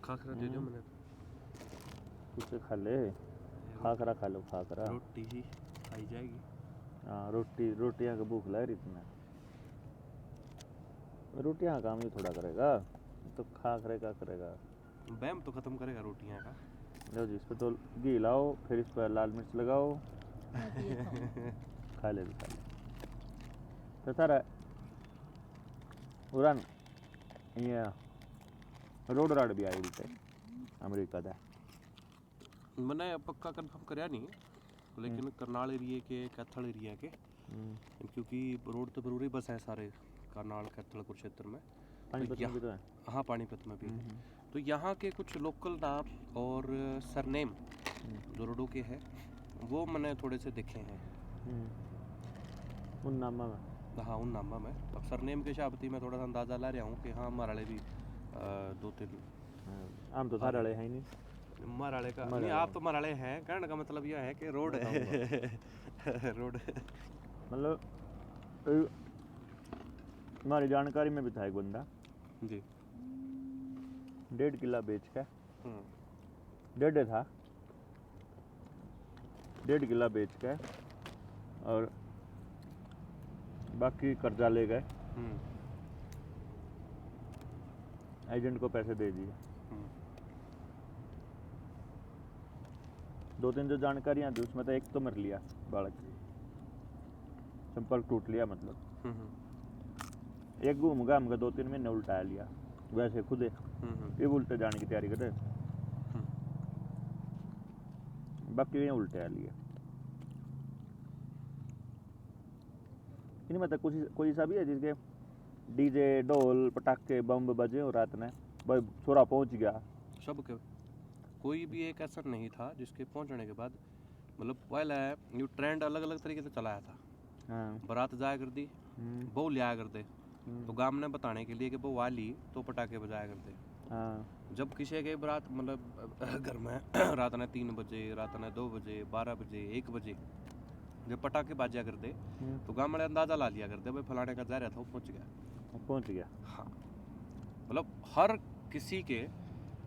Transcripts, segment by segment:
खाखरा दे दो मैंने कुछ खा ले, खाखरा खा लो, खाखरा। रोटी ही खाई जाएगी। हाँ रोटियाँ का भूख लग रही तुम्हें, रोटियाँ काम ही थोड़ा करेगा, तो खाखरे का करेगा। बैम तो खत्म करेगा रोटियाँ का। लो जी, इस पर तो घी लाओ, फिर इस पर लाल मिर्च लगाओ, खा ले खा ले। तो सारा उड़ान ये रोड राड भी आई थे अमेरिका दा। मैंने पक्का कंफर्म करया नहीं, लेकिन करनाल एरिया के कैथल एरिया के, क्योंकि रोड तो जरूरी बस है सारे करनाल कैथल कुरुक्षेत्र में। पानीपत में भी तो है। हाँ पानीपत में भी है। तो यहाँ के कुछ लोकल नाम और सरनेम जो रोडों के हैं वो मैंने थोड़े से देखे हैं उन नामा में। हाँ उन नामा में। अब सरनेम के हिसाब से मैं थोड़ा सा अंदाज़ा ला रहा हूँ कि हाँ हमारे वाले भी 2-3 हम तो सारे वाले हैं ही नहीं। मराले का नहीं, आप तो मराले हैं, कहने का मतलब यह है कि रोड है रोड मतलब हमारी जानकारी में भी था एक बंदा जी 1.5 किला बेच के, 1.5 था, 1.5 किला बेच के और बाकी कर्जा ले गए, एजेंट को पैसे दे दिए। 2-3 जो जानकारियां थी उसमें तो एक तो मर लिया बालक, संपर्क टूट लिया, मतलब एक घूम घाम का 2-3 महीने उल्टाया लिया, वैसे खुद ये उल्टे जाने की तैयारी करे, बाकी ये उल्टे आ लिए। नहीं मतलब कोई सा भी है जिसके डीजे ढोल पटाखे बम बजे और रात में भाई छोरा पहुंच गया। सबके कोई भी एक ऐसा नहीं था जिसके पहुंचने के बाद मतलब पहले न्यू ट्रेंड अलग अलग तरीके से चलाया था। बारात जाया कर दी, बहू लिया कर दे, तो गांव ने बताने के लिए कि बहू आ ली तो पटाखे बजाया कर दे। जब किसी के बारात मतलब घर में रात ने 3 बजे, रात ने 2 बजे, 12 बजे, 1 बजे जब पटाखे बाजा कर दे तो गांव वाले अंदाजा ला लिया करते भाई फलाने का जा रहा था वो पहुंच गया। हाँ मतलब हर किसी के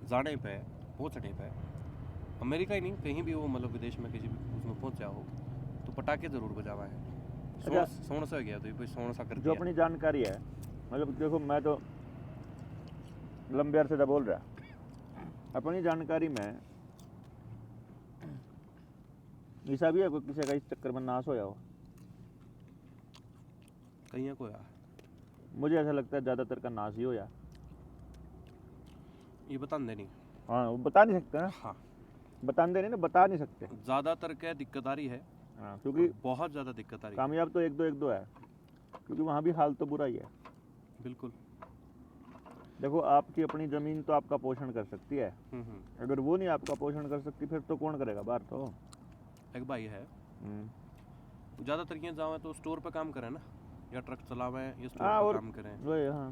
जाने पे पहुंचने पे, अमेरिका ही नहीं कहीं भी वो मतलब विदेश में किसी भी उसमें पहुंचा हो तो पटाखे जरूर बजावा है। सोन सा गया तो भाई सोन सा कर जो अपनी जानकारी है, मतलब देखो मैं तो लंबे अरसे से बोल रहा, अपनी जानकारी में ऐसा भी है कोई किसी का इस चक्कर में नाश होया हो? कहीं को यार मुझे ऐसा लगता है ज्यादातर का नाश ही होया। ये बता दे नहीं। हाँ वो बता नहीं सकते ना। हाँ बता दे नहीं ना, बता नहीं सकते। ज्यादातर क्या दिक्कत आ रही है। हाँ क्योंकि बहुत ज्यादा दिक्कत आ रही है। कामयाब तो एक दो है, क्योंकि वहाँ भी हाल तो बुरा ही है। बिल्कुल देखो आपकी अपनी जमीन तो आपका पोषण कर सकती है, अगर वो नहीं आपका पोषण कर सकती फिर तो कौन करेगा बाहर। तो एक भाई है ज्यादातर ये जावे तो स्टोर पे काम करे ना, या ट्रक चलावे या स्टोर पे काम करें। हाँ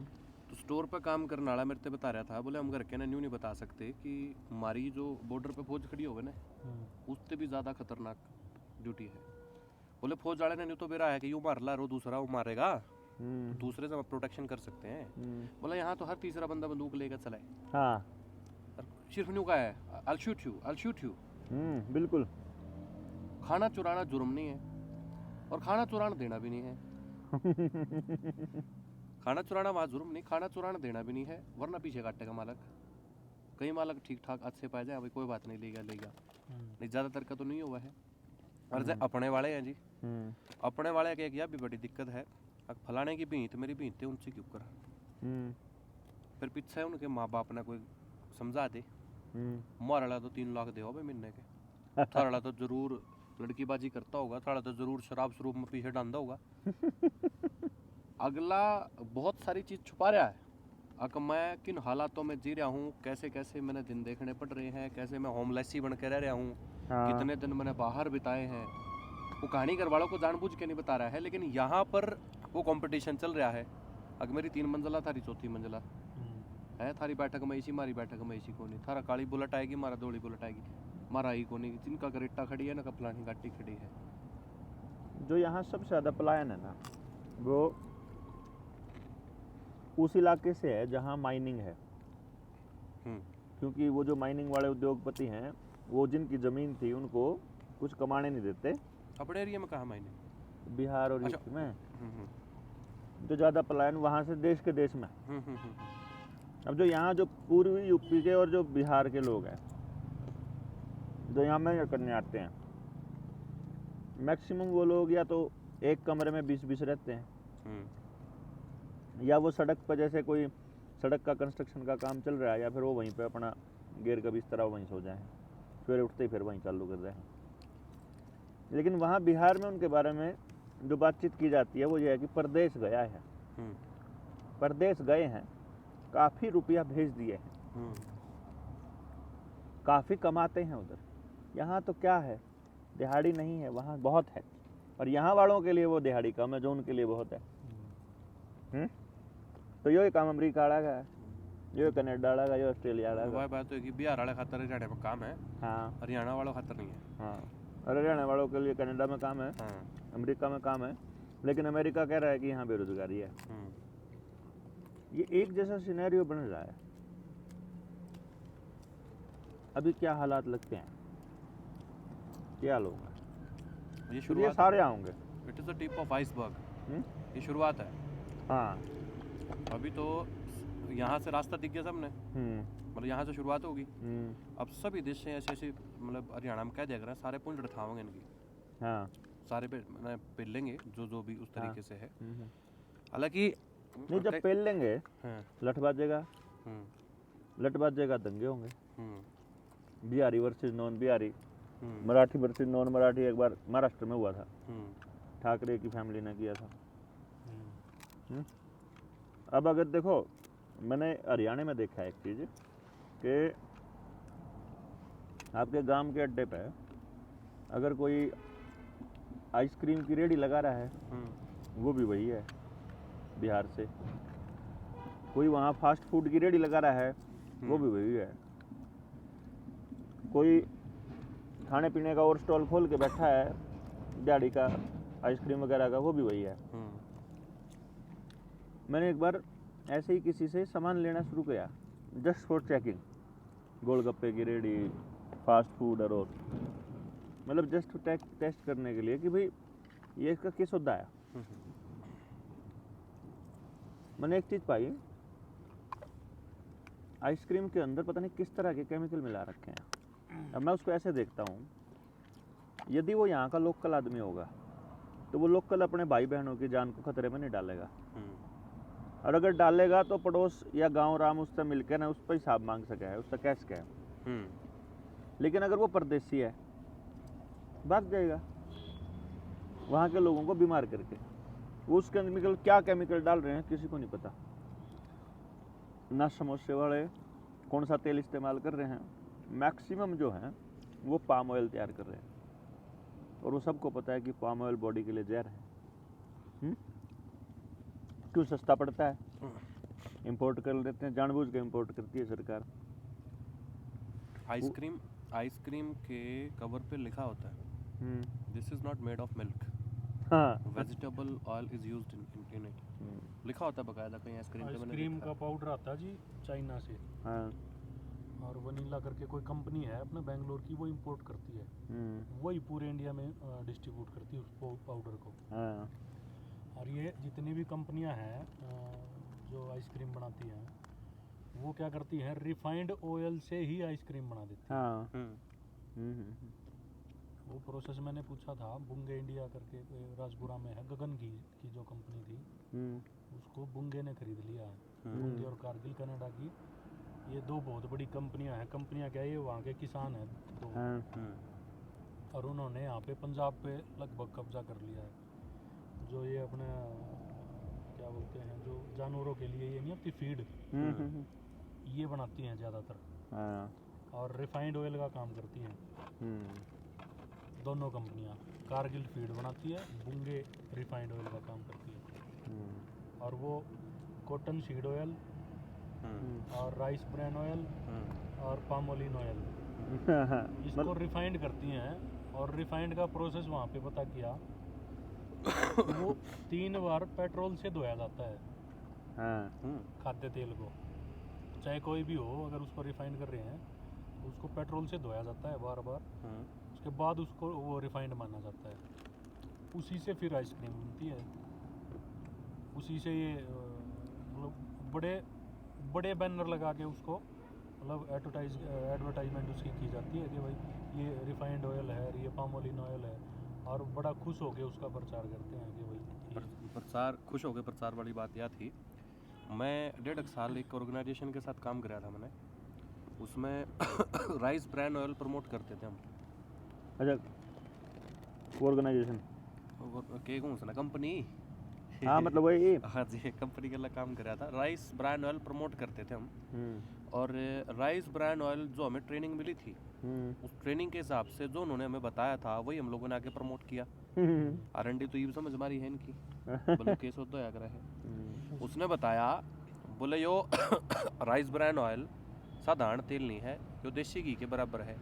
तो स्टोर पे काम करने वाला मेरे से बता रहा था, बोले हम घर के ना न्यू नहीं बता सकते कि हमारी जो बॉर्डर पे फौज खड़ी होवे ना उससे भी ज्यादा खतरनाक ड्यूटी है। बोले फौज वाले ने न्यू तो बेरा है कि यूं मार ला रो दूसरा वो मारेगा, दूसरे से हम प्रोटेक्शन कर सकते हैं। बोला यहाँ तो हर तीसरा बंदा बंदूक लेकर चलाए। हाँ सिर्फ न्यू का है I'll shoot you। बिल्कुल। खाना चुराना जुर्म नहीं है और खाना चुराना देना भी नहीं है। खाना चुराना वहाँ जुर्म नहीं, खाना चुराना देना भी नहीं है, वरना पीछे काटेगा मालक। कई मालक ठीक ठाक अच्छे पाए जाए, कोई बात नहीं, लेगा नहीं, ज्यादातर का तो नहीं हुआ है। और जैसे अपने वाले हैं जी, अपने वाले के यह भी बड़ी दिक्कत है, फलाने की भींत मेरी भींत है उनसे क्यों करा, फिर पीछे उनके माँ बाप ने कोई समझा दे, मारा तो 3 लाख दे महीने के, थारा तो जरूर लड़कीबाजी करता होगा, थारा तो जरूर शराब शरूब में पीछे डांदा होगा। अगला बहुत सारी चीज छुपा रहा है, अगर मैं किन हालातों में जी रहा हूँ, कैसे कैसे मैंने दिन देखने पड़ रहे हैं, कैसे मैं होमलेस ही बन के रह रहा हूँ, कितने दिन मैंने बाहर बिताए हैं, वो कहानी घर वालों को जानबूझ के नहीं बता रहा है। लेकिन यहाँ पर वो कंपटीशन चल रहा है, अगर मेरी 3 मंजिला थारी 4थी मंजिला है, थारी बैठक में इसी मारी बैठक में इसी को नहीं, थारा काली बुलेट आएगी मारा दौड़ी बुलेट आएगी, मारा ही को नहीं, जिनका करेटा खड़ी है ना कपलानी गाटी खड़ी है। जो यहाँ सबसे ज्यादा पलायन है ना वो उस इलाके से है जहाँ माइनिंग है। क्योंकि वो जो माइनिंग वाले उद्योगपति हैं वो जिनकी ज़मीन थी उनको कुछ कमाने नहीं देते। अपने एरिया में कहाँ माइनिंग? बिहार और अच्छा। यूपी में जो ज़्यादा पलायन वहाँ से देश के देश में। अब जो यहाँ जो पूर्वी यूपी के और जो बिहार के लोग हैं जो यहाँ में करने आते हैं, मैक्सिमम वो लोग या तो एक कमरे में 20-20 रहते हैं, या वो सड़क पर जैसे कोई सड़क का कंस्ट्रक्शन का काम चल रहा है या फिर वो वहीं पे अपना गेर का बिस्तर वहीं सो जाए, फिर उठते ही फिर वहीं चालू कर रहे हैं। लेकिन वहाँ बिहार में उनके बारे में जो बातचीत की जाती है वो ये है कि परदेश गया है, परदेश गए हैं, काफ़ी रुपया भेज दिए हैं, काफ़ी कमाते हैं उधर। यहाँ तो क्या है, दिहाड़ी नहीं है, वहाँ बहुत है, और यहाँ वालों के लिए वो दिहाड़ी कम है जो उनके लिए बहुत है। तो यो काम अमेरिका वाला का है, यो कनाडा वाला का, यो ऑस्ट्रेलिया वाला का। वह बात है कि बिहार वाले खातर हरियाणा में काम है, हाँ, हरियाणा वालों खातर नहीं है। हाँ, और हरियाणा वालों के लिए कनाडा में काम है, अमेरिका में काम है, लेकिन अमेरिका कह रहा है कि यहाँ बेरोजगारी है। ये एक जैसा सिनेरियो बन रहा है। अभी क्या हालात लगते हैं, क्या लोग हैं, ये ये शुरुआत सारे आएंगे। It is the tip of iceberg, ये शुरुआत है। हाँ, अभी तो यहाँ से रास्ता दिख गया सबने, मतलब यहाँ से शुरुआत होगी। अब सभी देश से ऐसे ऐसे, मतलब हरियाणा में क्या देख रहे हैं, सारे पुंज उठाओगे इनकी। हाँ, सारे पे लेंगे जो भी उस तरीके से है। हालांकि नहीं, जब पेल लेंगे लठ बाजेगा, लठ बाजेगा, दंगे होंगे, Bihari versus non Bihari, Marathi versus non Marathi. एक बार महाराष्ट्र में हुआ था, ठाकरे की फैमिली ने किया था। अब अगर देखो, मैंने हरियाणा में देखा है एक चीज़ कि आपके गांव के अड्डे पे अगर कोई आइसक्रीम की रेडी लगा रहा है, वो भी वही है बिहार से। कोई वहाँ फास्ट फूड की रेडी लगा रहा है, वो भी वही है। कोई खाने पीने का और स्टॉल खोल के बैठा है दिहाड़ी का, आइसक्रीम वगैरह का, वो भी वही है। मैंने एक बार ऐसे ही किसी से सामान लेना शुरू किया, जस्ट फॉर चेकिंग, गोलगप्पे की रेडी, फास्ट फूड और मतलब जस्ट टेस्ट करने के लिए कि भाई ये इसका किस होता है। मैंने एक चीज़ पाई, आइसक्रीम के अंदर पता नहीं किस तरह के केमिकल मिला रखे हैं। अब मैं उसको ऐसे देखता हूँ, यदि वो यहाँ का लोकल आदमी होगा तो वो लोकल अपने भाई बहनों की जान को खतरे में नहीं डालेगा, और अगर डालेगा तो पड़ोस या गांव राम उससे मिलकर ना उस पर हिसाब मांग सके है, उससे कैश क्या है। लेकिन अगर वो परदेसी है, भाग जाएगा वहाँ के लोगों को बीमार करके। वो उस केमिकल, क्या केमिकल डाल रहे हैं किसी को नहीं पता, ना समोसे वाले कौन सा तेल इस्तेमाल कर रहे हैं। मैक्सिमम जो है वो पाम ऑयल तैयार कर रहे हैं, और वो सबको पता है कि पाम ऑयल बॉडी के लिए जहर है। क्यों सस्ता पड़ता है, इंपोर्ट कर लेते हैं, जानबूझ के इंपोर्ट करती है सरकार। आइसक्रीम के कवर पे लिखा होता है this is not made of milk, vegetable oil is used in it. लिखा होता है बकायदा कहीं आइसक्रीम का पाउडर आता है जी चाइना से। हाँ। और वनीला करके कोई कंपनी है अपना बेंगलोर की, वो इंपोर्ट करती है, वही पूरे इंडिया में डिस्ट्रीब्यूट करती है उस पाउडर को। हाँ। और ये जितनी भी कंपनियां हैं जो आइसक्रीम बनाती हैं, वो क्या करती हैं, रिफाइंड ऑयल से ही आइसक्रीम बना देती हैं। हाँ। वो प्रोसेस मैंने पूछा था, बुंगे इंडिया करके राजपुरा में है, गगन की जो कंपनी थी, उसको बुंगे ने खरीद लिया है। बुंगे और कारगिल कनाडा की, ये दो बहुत बड़ी कंपनियां हैं। कंपनियां क्या है, ये वहाँ के किसान हैं दो। और उन्होंने यहाँ पे पंजाब पे लगभग कब्जा कर लिया है। जो ये अपने क्या बोलते हैं, जो जानवरों के लिए ये नहीं अपनी फीड, ये बनाती हैं ज़्यादातर, और रिफाइंड ऑयल का काम करती हैं दोनों कंपनियां। कारगिल फीड बनाती है, बुंगे रिफाइंड ऑयल का काम करती है। और वो कॉटन सीड ऑयल और राइस ब्रान ऑयल और पामोलिन ऑयल इसको रिफाइंड करती हैं। और रिफाइंड का प्रोसेस वहाँ पे पता किया, वो 3 बार पेट्रोल से धोया जाता है खाद्य तेल को। चाहे कोई भी हो, अगर उसको रिफाइंड कर रहे हैं तो उसको पेट्रोल से धोया जाता है बार बार, उसके बाद उसको वो रिफाइंड माना जाता है, उसी से फिर आइसक्रीम बनती है, उसी से ये मतलब बड़े बड़े बैनर लगा के उसको मतलब एडवर्टाइजमेंट उसकी की जाती है कि भाई ये रिफाइंड ऑयल है, ये पाम ऑलिव ऑयल है, और बड़ा खुश होके उसका प्रचार करते हैं कि भाई प्रचार खुश हो गए। प्रचार वाली बात यह थी, मैं 1.5 साल एक ऑर्गेनाइजेशन के साथ काम कराया था मैंने, उसमें राइस ब्रांड ऑयल प्रमोट करते थे हम। अच्छा, ऑर्गेनाइजेशन के कौन सा ना कंपनी हाँ मतलब वही। हाँ जी, कंपनी के लिए काम कराया था। राइस ब्रांड ऑयल प्रमोट करते थे हम, और राइस ब्रांड ऑयल जो हमें ट्रेनिंग मिली थी, उस ट्रेनिंग के हिसाब से जो उन्होंने हमें बताया था वही हम लोगों ने आगे प्रमोट किया। R&D तो ये समझ हमारी है इनकी, बोले केस होता है अगर है। उसने बताया, बोले यो राइस ब्रांड ऑयल साधारण तेल नहीं है, यो देसी घी के बराबर है,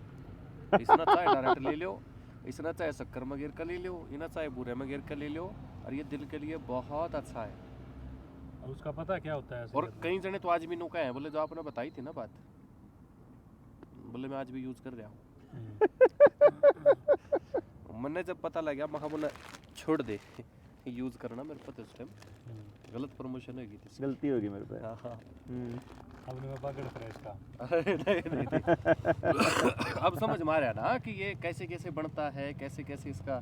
इसना चाहे डायरेक्ट ले लो, इसना चाहे शक्कर में गिर कर ले लो, इना चाहे बूरे में गिर कर ले लो, और ये दिल के लिए बहुत अच्छा है। और उसका पता क्या होता है? और कई जने तो आज भी नौका है, बोले जो आपने बताई थी ना बात, बोले मैं आज भी यूज कर रहा हूँ। मैंने जब पता लगा मैं बोला छोड़ दे यूज करना, मेरे पता उस टाइम गलत प्रमोशन होगी थी, गलती होगी मेरे पे। हाँ हाँ हमने मैं पकड़ फ्रेश का अरे नहीं अब समझ में आ रहा है ना कि ये कैसे कैसे बनता है, कैसे कैसे इसका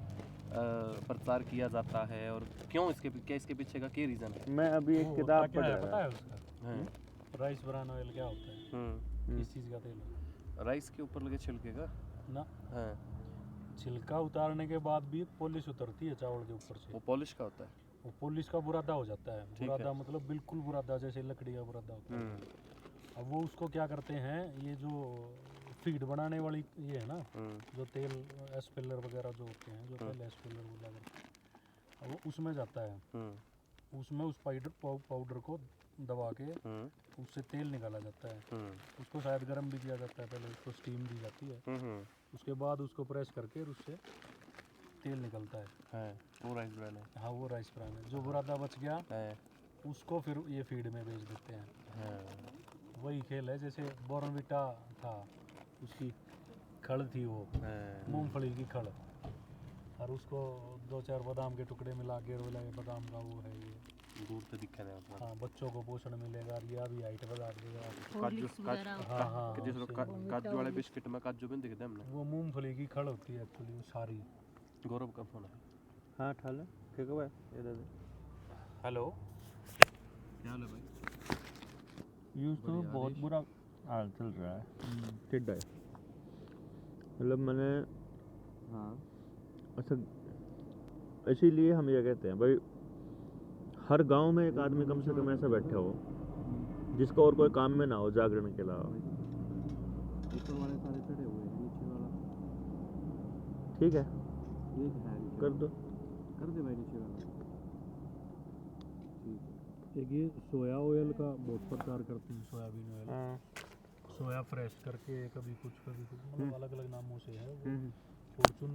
प्रचार किया जाता है, और क्यों इसके पीछे का क्या रीजन है। मैं अभी एक किताब पढ़ रहा पता है उसका राइस ब्रान ऑयल क्या होता है? किस चीज़ का तेल है? राइस के ऊपर लगे छिलके का ना, हाँ। छिलका उतारने के बाद भी पॉलिश उतरती है चावल के ऊपर से, वो पॉलिश का होता है, वो पॉलिश का बुरादा हो जाता है। बुरादा मतलब बिल्कुल बुरादा, जैसे लकड़ी का बुरादा होता है। अब वो उसको क्या करते हैं, ये जो फीड बनाने वाली ये है ना, जो तेल एस्पेलर वगैरह जो होते हैं, जो पहले एस्पेलर बोला करते हैं, वो उसमें जाता है, उसमें उस पाउडर को दबा के उससे तेल निकाला जाता है। उसको शायद गर्म भी किया जाता है, पहले उसको स्टीम दी जाती है, उसके बाद उसको प्रेस करके उससे तेल निकलता है। वो राइस ब्रान है। हाँ वो राइस ब्रान है। जो बुरादा बच गया उसको फिर ये फीड में बेच देते हैं। वही खेल है, जैसे बॉर्नविटा था, उसकी खड़ थी वो मूंगफली की खड़, और उसको 2-4 बादाम के टुकड़े मिला के बोला बादाम का वो है ये, दूर से दिखा रहा है। हाँ बच्चों को पोषण मिलेगा, ये भी हाइट बढ़ा देगा। काजू वाले बिस्किट में काजू भी दिखते हैं हमने। वो मूंगफली की खड़ होती है एक्चुअली, वो सारी। गौरव का फोन है। हाँ ठाले ठीक है भाई, ये दे दे। हेलो, क्या हाल है भाई? यूज तो बहुत बुरा हाल चल रहा है, ठीक है। मतलब मैंने हाँ अच्छा, इसीलिए हम ये कहते हैं भाई, हर गांव में एक आदमी कम से कम ऐसा बैठा हो जिसका और कोई काम में ना हो जागरण के अलावा। ऊपर वाले सारे चढ़े हुए हैं, नीचे वाला ठीक है, कर दो, कर दे भाई नीचे वाला। एक ये सोया ऑयल का बहुत प्रचार करते हैं, सोयाबीन ऑयल, सोया फ्रेश करके कभी कुछ मतलब अलग अलग नामों से है। फॉर्चून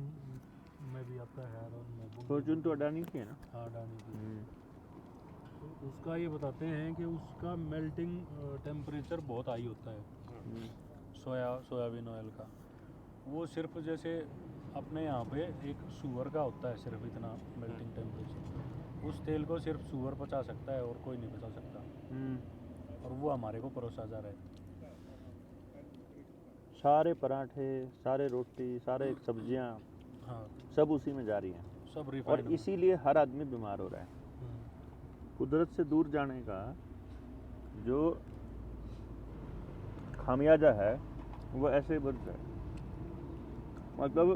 में भी आता है, और फॉर्चून तो अडानी की है ना। हाँ अडानी की। तो उसका ये बताते हैं कि उसका मेल्टिंग टेम्परेचर बहुत हाई होता है सोयाबीन ऑयल का। वो सिर्फ जैसे अपने यहाँ पे एक सुअर का होता है सिर्फ इतना मेल्टिंग टेम्परेचर, उस तेल को सिर्फ सुअर पचा सकता है और कोई नहीं पचा सकता, और वो हमारे को परोसा जा रहा है। सारे पराठे, सारे रोटी, सारे सब्जियां, हाँ सब उसी में जा रही हैं, सब और रिफाइंड। इसीलिए हर आदमी बीमार हो रहा है। कुदरत से दूर जाने का जो खामियाजा है वो ऐसे बढ़ रहा है। मतलब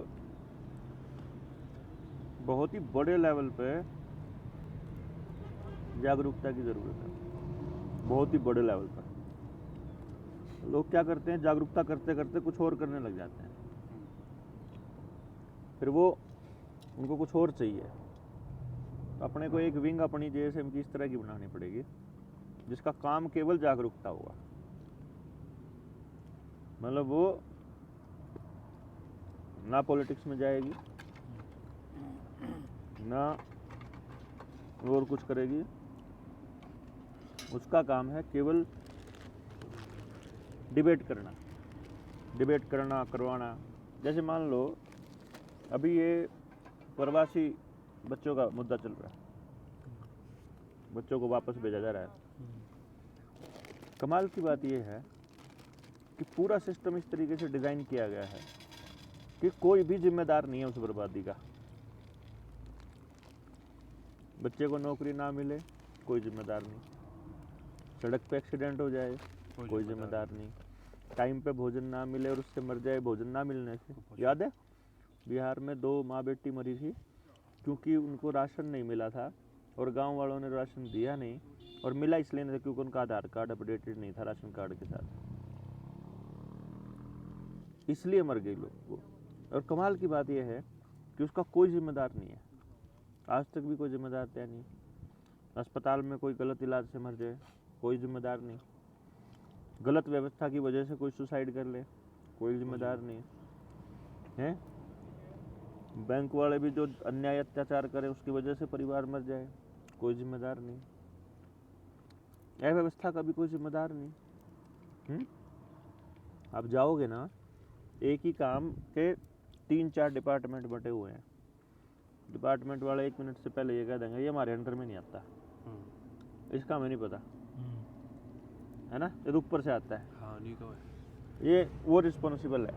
बहुत ही बड़े लेवल पे जागरूकता की ज़रूरत है, बहुत ही बड़े लेवल पर। लोग क्या करते हैं, जागरूकता करते करते कुछ और करने लग जाते हैं, फिर वो उनको कुछ और चाहिए। अपने को एक विंग अपनी JSM की इस तरह की बनानी पड़ेगी जिसका काम केवल जागरूकता होगा। मतलब वो ना पॉलिटिक्स में जाएगी, ना और कुछ करेगी, उसका काम है केवल डिबेट करना करवाना। जैसे मान लो अभी ये प्रवासी बच्चों का मुद्दा चल रहा है, बच्चों को वापस भेजा जा रहा है। कमाल की बात यह है कि पूरा सिस्टम इस तरीके से डिज़ाइन किया गया है कि कोई भी जिम्मेदार नहीं है उस बर्बादी का। बच्चे को नौकरी ना मिले, कोई जिम्मेदार नहीं। सड़क पे एक्सीडेंट हो जाए, कोई जिम्मेदार नहीं। टाइम पे भोजन ना मिले और उससे मर जाए भोजन ना मिलने से। याद है बिहार में 2 माँ बेटी मरी थी क्योंकि उनको राशन नहीं मिला था और गांव वालों ने राशन दिया नहीं, और मिला इसलिए नहीं था क्योंकि उनका आधार कार्ड अपडेटेड नहीं था राशन कार्ड के साथ, इसलिए मर गई लोग वो। और कमाल की बात यह है कि उसका कोई जिम्मेदार नहीं है, आज तक भी कोई जिम्मेदार तय नहीं। अस्पताल में कोई गलत इलाज से मर जाए, कोई जिम्मेदार नहीं। गलत व्यवस्था की वजह से कोई सुसाइड कर ले, कोई जिम्मेदार नहीं है। बैंक वाले भी जो अन्याय अत्याचार करे उसकी वजह से परिवार मर जाए, कोई जिम्मेदार नहीं। अव्यवस्था का भी कोई जिम्मेदार नहीं। आप जाओगे ना, एक ही काम के 3-4 डिपार्टमेंट बटे हुए हैं। डिपार्टमेंट वाले 1 मिनट से पहले ये कह देंगे ये हमारे अंडर में नहीं आता, इसका हमें नहीं पता, है ना, ये ऊपर से आता है। हाँ, नहीं कहो ये वो रिस्पॉन्सिबल है,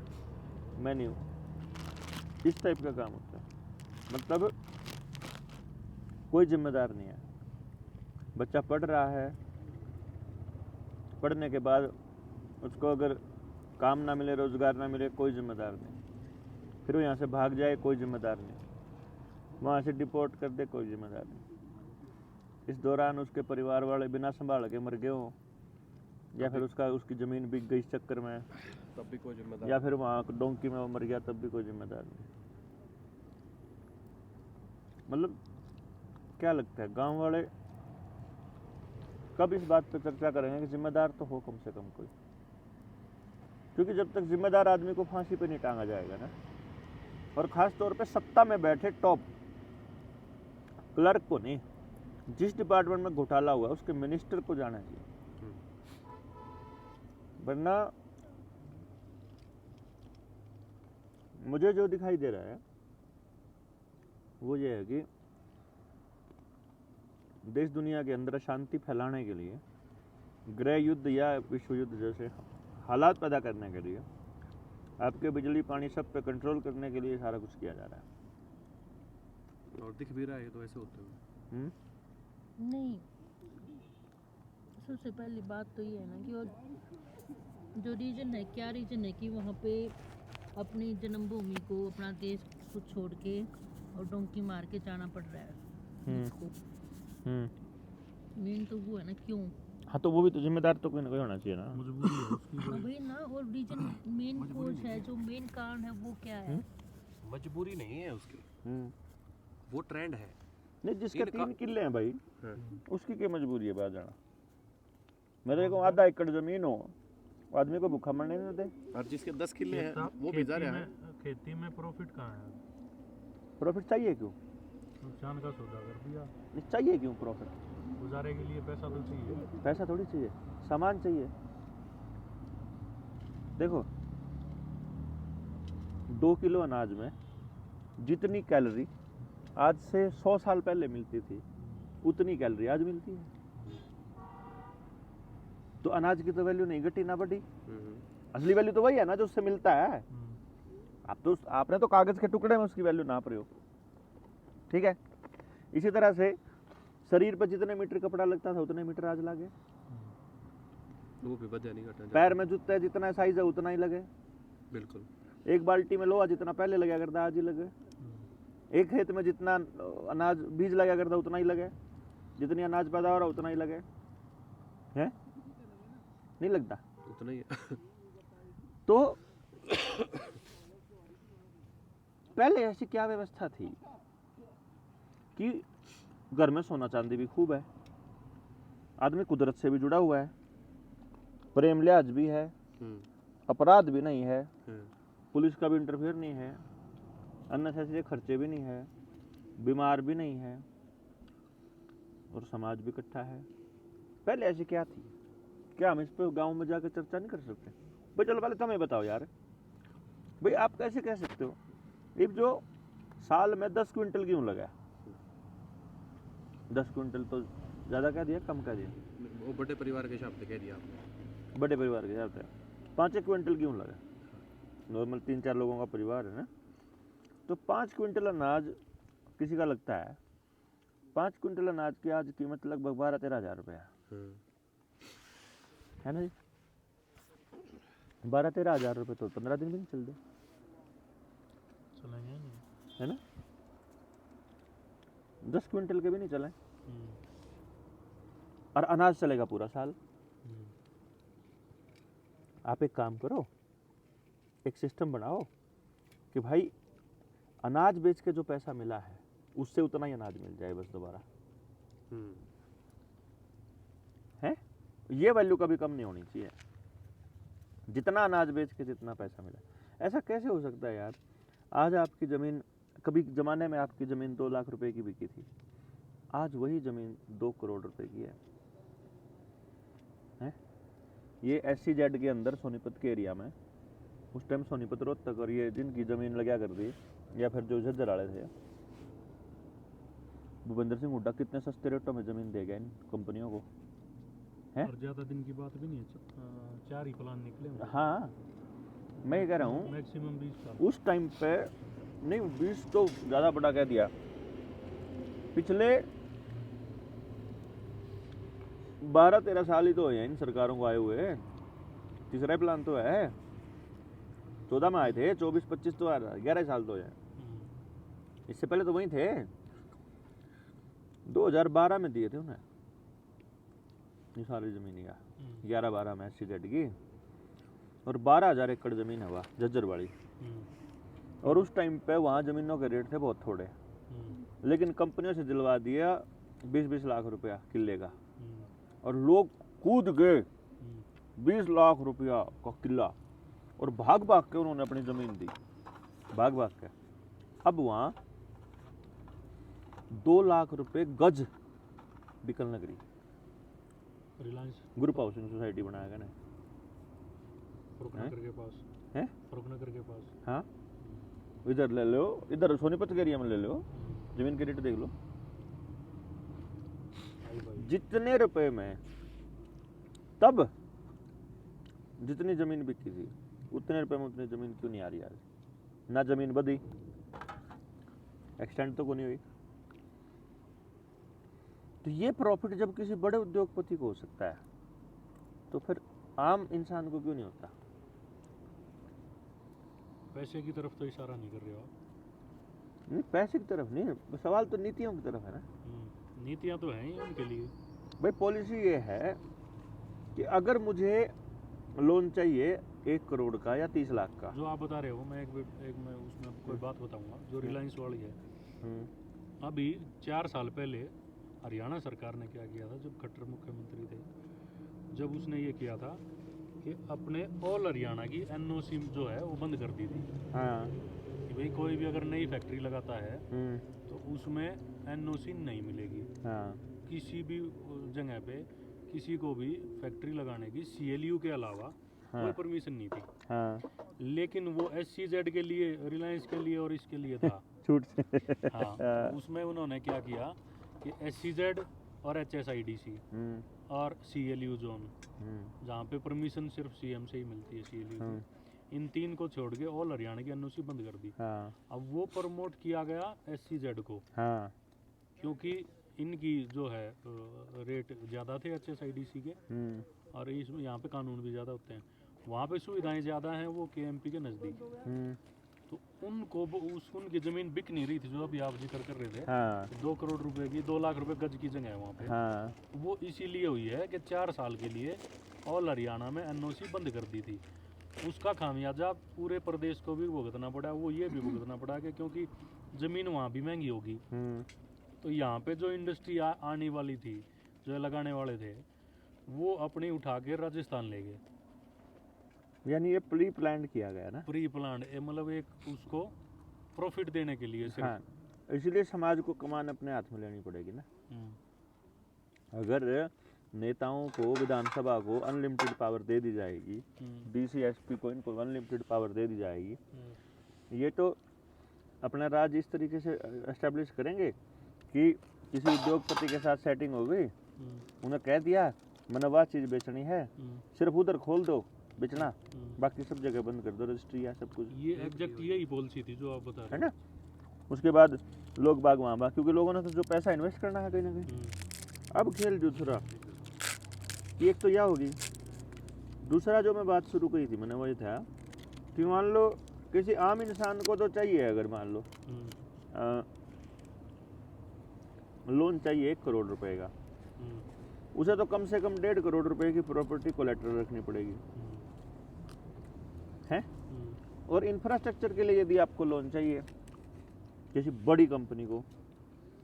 मैं नहीं हूँ। इस टाइप का काम होता है, मतलब कोई जिम्मेदार नहीं है। बच्चा पढ़ रहा है, पढ़ने के बाद उसको अगर काम ना मिले, रोजगार ना मिले, कोई जिम्मेदार नहीं। फिर वो यहाँ से भाग जाए, कोई जिम्मेदार नहीं। वहाँ से डिपोर्ट कर दे, कोई जिम्मेदार नहीं। इस दौरान उसके परिवार वाले बिना संभाल के मर गए हों, या फिर उसकी ज़मीन बिक गई इस चक्कर में, तब भी कोई जिम्मेदार, या फिर वहाँ डोंकी में वो मर गया, तब भी कोई जिम्मेदार नहीं। मतलब क्या लगता है गांव वाले कब इस बात पे चर्चा करेंगे कि जिम्मेदार तो हो कम से कम कोई? क्योंकि जब तक जिम्मेदार आदमी को फांसी पे नहीं टांगा जाएगा ना, और खास तौर पे सत्ता में बैठे टॉप क्लर्क को नहीं, जिस डिपार्टमेंट में घोटाला हुआ उसके मिनिस्टर को जाना चाहिए। वरना मुझे जो दिखाई दे रहा है वो ये है कि देश दुनिया के अंदर शांति फैलाने के लिए, गृह युद्ध या विश्व युद्ध जैसे हालात पैदा करने के लिए, आपके बिजली पानी सब पे कंट्रोल करने के लिए सारा कुछ किया जा रहा है। और दिख भी रहा है तो ऐसे होते हुए। नहीं, सबसे पहली बात तो ये है ना कि वो जो रीजन है, क्या रीजन है कि वहाँ पे अपनी जन्मभूमि को, अपना देश को छोड़ के और डोंकी मार के जाना पड़ रहा है इसको। मेन तो वो है ना, क्यों? हाँ, तो वो भी तो जिम्मेदार तो कोई ना कोई होना चाहिए ना, मजबूरी है उसकी। वही ना, और रीजन मेन कोर्स है, जो मेन कारण है वो क्या है? मजबूरी नहीं है उसकी, वो ट्रेंड है। नहीं, जिसके 3 किले हैं भाई, उसकी क्या मजबूरी है बाहर जाना? मेरे को आधा एकड़ जमीन हो, आदमी को भूखा मरने नहीं देते। और जिसके 10 किले हैं वो भी जा रहा है। खेती में प्रॉफिट कहाँ है? प्रॉफिट चाहिए क्यों? नुकसान का सौदा कर दिया। नहीं चाहिए क्यों प्रॉफिट? गुजारे के लिए पैसा तो चाहिए। पैसा थोड़ी चाहिए, सामान चाहिए। देखो 2 किलो अनाज में जितनी कैलोरी आज से 100 साल पहले मिलती थी, उतनी कैलोरी आज मिलती है। तो अनाज की तो वैल्यू नहीं घटी ना बढ़ी, असली वैल्यू तो वही है ना जो उससे मिलता है। आपने तो कागज के टुकड़े में उसकी वैल्यू ना प्रयोग, ठीक है। इसी तरह से शरीर पर जितने मीटर कपड़ा लगता था उतने मीटर आज लगे, वो भी बढ़िया नहीं घटा। पैर में जूते जितना साइज है उतना ही लगे, बिल्कुल। एक बाल्टी में लोहा जितना पहले लगा करता आज ही लगे, एक खेत में जितना अनाज बीज लगा करता उतना ही लगे, जितनी अनाज पैदा हो रहा उतना ही लगे, है नहीं लगता उतना ही है। तो पहले ऐसी क्या व्यवस्था थी कि घर में सोना चांदी भी खूब है, आदमी कुदरत से भी जुड़ा हुआ है, प्रेम लिहाज भी है, अपराध भी नहीं है, पुलिस का भी इंटरफेयर नहीं है, अननेसेसरी खर्चे भी नहीं है, बीमार भी नहीं है, और समाज भी इकट्ठा है। पहले ऐसी क्या थी? क्या हम इस पर गांव में जाकर चर्चा नहीं कर सकते? भाई चलो पहले तुम्हें बताओ यार, भाई आप कैसे कह सकते हो ये जो साल में 10 क्विंटल गेहूं लगा, 10 क्विंटल तो ज़्यादा कह दिया कम कह दिया? वो बड़े परिवार के हिसाब से कह दिया आपने। बड़े परिवार के हिसाब से 5 क्विंटल गेहूं लगा, नॉर्मल 3-4 लोगों का परिवार है ना, तो 5 क्विंटल अनाज किसी का लगता है, 5 क्विंटल अनाज की आज कीमत लगभग 12-13 हज़ार रुपये है ना जी। 12-13 हज़ार रुपये तो 15 दिन भी नहीं चलते, चलेंगे नहीं। है ना, 10 क्विंटल के भी नहीं चले, और अनाज चलेगा पूरा साल। आप एक काम करो, एक सिस्टम बनाओ कि भाई अनाज बेच के जो पैसा मिला है उससे उतना ही अनाज मिल जाए बस दोबारा, है ये वैल्यू कभी कम नहीं होनी चाहिए, जितना अनाज बेच के जितना पैसा मिला। ऐसा कैसे हो सकता है यार, आज आपकी ज़मीन, कभी ज़माने में आपकी ज़मीन 2 लाख रुपए की बिकी थी, आज वही ज़मीन 2 करोड़ रुपए की है। ये SEZ के अंदर सोनीपत के एरिया में उस टाइम सोनीपत रोहतक और ये जिनकी ज़मीन लगा कर दी, या फिर जो झज्जर वाले थे, भूपेंद्र सिंह हुड्डा कितने सस्ते रेटों में ज़मीन दे गए इन कंपनियों को, है? और ज़्यादा दिन की बात भी नहीं है, 4 ही प्लान निकले होंगे। हाँ मैं ये कह रहा हूँ मैक्सिमम 20 साल। उस टाइम पे नहीं, 20 तो ज़्यादा बड़ा कह दिया, पिछले 12-13 साल ही तो हुए इन सरकारों को आए हुए, तीसरा प्लान तो है, 14 में आए थे, 24-25 तो 11 साल तो है, इससे पहले तो वही थे, 2012 में दिए थे उन्हें ये सारी ज़मीन का, 11-12 में SEZ की, और 12,000 एकड़ ज़मीन है वहाँ झज्जर वाली, और उस टाइम पे वहाँ ज़मीनों के रेट थे बहुत थोड़े, लेकिन कंपनियों से दिलवा दिया 20-20 लाख रुपया किले का, और लोग कूद गए 20 लाख रुपया का किला, और भाग भाग के उन्होंने अपनी ज़मीन दी, भाग भाग के। अब वहाँ 2 लाख रुपए गज बिकल नगरी, रिलायंस ग्रुप हाउसिंग सोसाइटी बनाया गया ना, फरुखनगर के पास है, फरुखनगर के पास। हाँ इधर ले लो, इधर सोनीपत के एरिया में ले लो, जमीन के रेट देख लो, जितने रुपए में तब जितनी जमीन बिकी थी उतने रुपए में उतनी जमीन क्यों नहीं आ रही आज? ना जमीन बढ़ी, एक्सटेंड तो को नहीं हुई, तो ये प्रॉफिट जब किसी बड़े उद्योगपति को हो सकता है तो फिर आम इंसान को क्यों नहीं होता? पैसे की तरफ तो इशारा नहीं कर रहे हो आप। नहीं पैसे की तरफ नहीं, सवाल तो नीतियों की तरफ है ना। नीतियां तो हैं ही उनके लिए। भाई पॉलिसी ये है कि अगर मुझे लोन चाहिए 1 करोड़ का या 30 लाख का, जो आप बता रहे हो, मैं मैं उसमें कोई बात बताऊंगा जो रिलायंस वाली है। अभी 4 साल पहले हरियाणा सरकार ने क्या किया था, जब खट्टर मुख्यमंत्री थे, जब उसने ये किया था कि अपने ऑल हरियाणा की NOC जो है वो बंद कर दी थी। हाँ। कि भाई कोई भी अगर नई फैक्ट्री लगाता है तो उसमें NOC नहीं मिलेगी। हाँ। किसी भी जगह पे किसी को भी फैक्ट्री लगाने की CLU के अलावा कोई परमिशन नहीं थी। हाँ। लेकिन वो SEZ के लिए, रिलायंस के लिए और इसके लिए था छूट। हाँ, उसमें उन्होंने क्या किया कि SEZ और HSIDC और CLU जोन, जहाँ पे परमिशन सिर्फ CM से ही मिलती है, CLU की, इन 3 को छोड़ के ऑल हरियाणा की NOC बंद कर दी। अब वो प्रमोट किया गया SEZ को, क्योंकि इनकी जो है रेट ज़्यादा थे HSIDC के, और इसमें यहाँ पे कानून भी ज़्यादा होते हैं, वहाँ पे सुविधाएं ज़्यादा हैं, वो KMP के नज़दीक, तो उनको उनकी ज़मीन बिक नहीं रही थी, जो अभी आप जिक्र कर रहे थे। 2 करोड़ रुपए की, 2 लाख रुपए गज की जगह है वहाँ पे। वो इसीलिए हुई है कि 4 साल के लिए ऑल हरियाणा में NOC बंद कर दी थी। उसका खामियाजा पूरे प्रदेश को भी भुगतना पड़ा, वो ये भी भुगतना पड़ा कि क्योंकि ज़मीन वहाँ भी महंगी होगी, तो यहाँ पे जो इंडस्ट्री आने वाली थी, जो लगाने वाले थे, वो अपनी उठा के राजस्थान ले गए। यानी ये प्री प्लान किया गया ना, प्री प्लान, मतलब एक उसको प्रॉफिट देने के लिए सिर्फ। हाँ, इसलिए समाज को कमान अपने हाथ में लेनी पड़ेगी ना। अगर नेताओं को, विधानसभा को अनलिमिटेड पावर दे दी जाएगी, डीसी एसपी को, इनको अनलिमिटेड पावर दे दी जाएगी, ये तो अपना राज्य इस तरीके से एस्टेब्लिश करेंगे कि किसी उद्योगपति के साथ सेटिंग हो गई, उन्हें कह दिया मैंने वह चीज़ बेचनी है, सिर्फ उधर खोल दो बेचना, बाकी सब जगह बंद कर दो, रजिस्ट्री है सब कुछ। ये एग्जैक्ट यही पॉलिसी थी जो आप बता रहे है ना। उसके बाद लोग बाग वहाँ, क्योंकि लोगों ने तो जो पैसा इन्वेस्ट करना है कहीं ना कहीं। अब खेल दूसरा कि एक तो यह होगी, दूसरा जो मैं बात शुरू की थी मैंने वही था कि मान लो किसी आम इंसान को तो चाहिए, अगर मान लो लोन चाहिए 1 करोड़ रुपए का, उसे तो कम से कम 1.5 करोड़ रुपए की प्रॉपर्टी कोलेटरल रखनी पड़ेगी, है। और इंफ्रास्ट्रक्चर के लिए यदि आपको लोन चाहिए किसी बड़ी कंपनी को,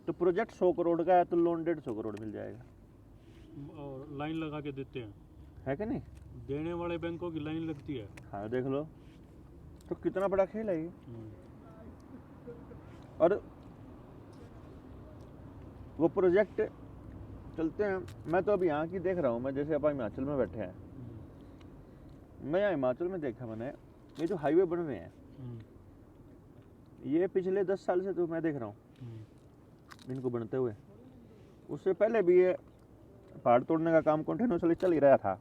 तो प्रोजेक्ट 100 करोड़ का है तो लोन 150 करोड़ मिल जाएगा। और लाइन लगा के देते हैं, है कि नहीं? देने वाले बैंकों की लाइन लगती है। हाँ देख लो, तो कितना बड़ा खेल है ये। और वो प्रोजेक्ट चलते हैं। मैं तो अभी यहाँ की देख रहा हूँ, मैं जैसे अपन हिमाचल में बैठे हैं, मैं यहाँ हिमाचल में देखा मैंने, ये जो हाईवे बन रहे हैं ये पिछले 10 साल से तो मैं देख रहा हूँ इनको बनते हुए। उससे पहले भी ये पहाड़ तोड़ने का काम कंटिन्यूसली चल ही रहा था।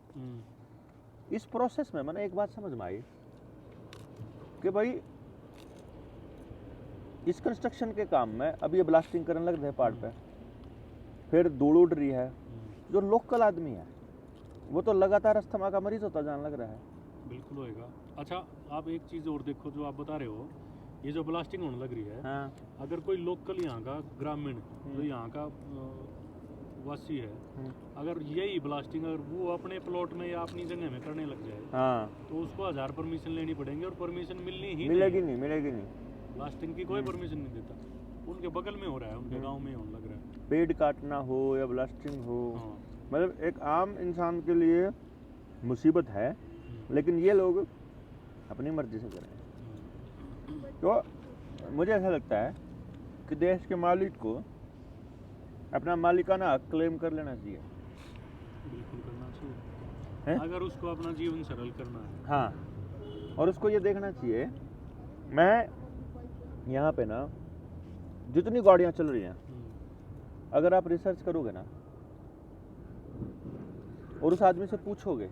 इस प्रोसेस में मैंने एक बात समझ में आई कि भाई इस कंस्ट्रक्शन के काम में अब ये ब्लास्टिंग करने लग रहे हैं पहाड़ पे, फिर धूल उड़ रही है, जो लोकल आदमी है वो तो लगातार अस्थमा का मरीज होता जाने लग रहा है। बिल्कुल होएगा। अच्छा, आप एक चीज़ और देखो, जो आप बता रहे हो, ये जो ब्लास्टिंग होने लग रही है, हाँ। अगर कोई लोकल यहाँ का ग्रामीण जो यहाँ का वासी है, अगर यही ब्लास्टिंग अगर वो अपने प्लॉट में या अपनी जगह में करने लग जाए, हाँ, तो उसको 1000 परमिशन लेनी पड़ेंगे और परमिशन मिलेगी नहीं। ब्लास्टिंग की कोई परमिशन नहीं देता। उनके बगल में हो रहा है, उनके गांव में होने लग रहा है। पेड़ काटना हो या ब्लास्टिंग हो, हाँ। मतलब एक आम इंसान के लिए मुसीबत है, लेकिन ये लोग अपनी मर्जी से करें। तो मुझे ऐसा लगता है कि देश के मालिक को अपना मालिकाना हक क्लेम कर लेना चाहिए। बिल्कुल करना चाहिए है? अगर उसको अपना जीवन सरल करना है। हाँ, और उसको ये देखना चाहिए, मैं यहाँ पे ना जितनी गाड़ियाँ चल रही हैं, अगर आप रिसर्च करोगे ना और उस आदमी से पूछोगे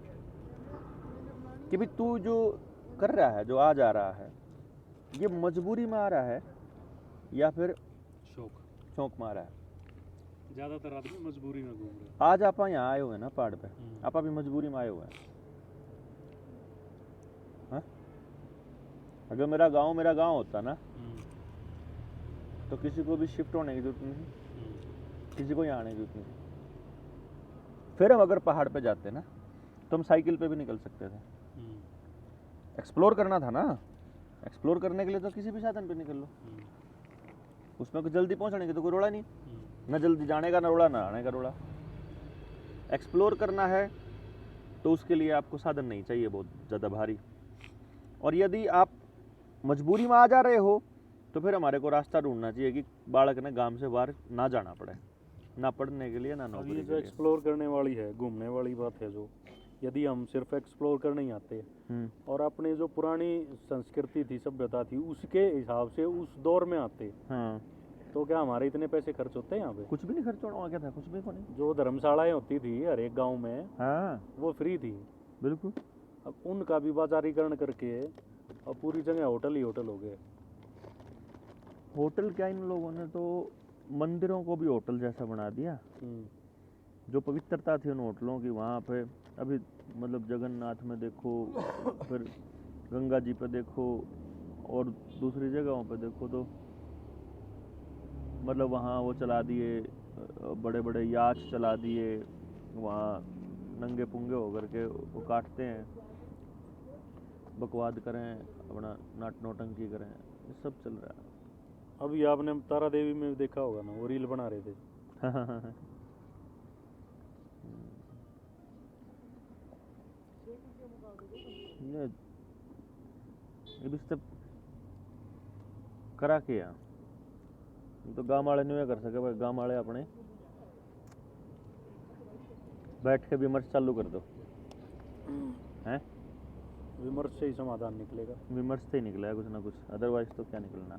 कि भाई तू जो कर रहा है, जो आ जा रहा है, ये मजबूरी में आ रहा है या फिर शौक में आ रहा है? ज्यादातर आदमी मजबूरी में घूम रहे हैं। आज आप यहाँ आए हुए हैं ना पहाड़ पे, आप अभी मजबूरी में आए हुए हैं। हाँ? अगर मेरा गांव होता ना, तो किसी को भी शिफ्ट होने की जरूरत नहीं, किसी को यहाँ आने की जरूरत नहीं। फिर हम अगर पहाड़ पे जाते ना तो हम साइकिल पे भी निकल सकते थे। एक्सप्लोर करना था ना, एक्सप्लोर करने के लिए तो किसी भी साधन पे निकल लो, उसमें कोई जल्दी पहुंचने की तो कोई रोड़ा नहीं, ना जल्दी जाने का ना रोड़ा, ना आने का रोड़ा। एक्सप्लोर करना है तो उसके लिए आपको साधन नहीं चाहिए बहुत ज़्यादा भारी। और यदि आप मजबूरी में आ जा रहे हो तो फिर हमारे को रास्ता ढूंढना चाहिए कि बालक ने गांव से बाहर ना जाना पड़े, ना पढ़ने के लिए ना नौकरी के लिए। एक्सप्लोर करने वाली है, घूमने वाली बात है, जो यदि हम सिर्फ एक्सप्लोर करने ही आते और अपने जो पुरानी संस्कृति थी, सभ्यता थी, उसके हिसाब से उस दौर में आते, तो क्या हमारे इतने पैसे खर्च होते हैं यहाँ पे? कुछ भी नहीं खर्च होना, क्या था, कुछ भी नहीं। जो धर्मशालाएं होती थी हर एक गाँव में, वो फ्री थी। बिल्कुल। अब उनका भी बाजारीकरण करके अब पूरी जगह होटल ही होटल हो गए। होटल क्या, इन लोगों ने तो मंदिरों को भी होटल जैसा बना दिया। जो पवित्रता थी उन होटलों की वहाँ पे, अभी मतलब जगन्नाथ में देखो, फिर गंगा जी पे देखो, और दूसरी जगहों पे देखो, तो मतलब वहाँ वो चला दिए, बड़े बड़े याच चला दिए, वहाँ नंगे पुंगे होकर के वो काटते हैं, बकवाद करें, अपना नाट नौटंकी करें, ये सब चल रहा है। अभी आपने तारा देवी में देखा होगा ना, वो रील बना रहे थे। ये भी सब करा के तो गाँव वाले नहीं कर सके भाई। गाँव वाले अपने बैठ के विमर्श चालू कर दो हैं। विमर्श से ही समाधान निकलेगा। विमर्श से ही निकलेगा कुछ ना कुछ, अदरवाइज तो क्या निकलना।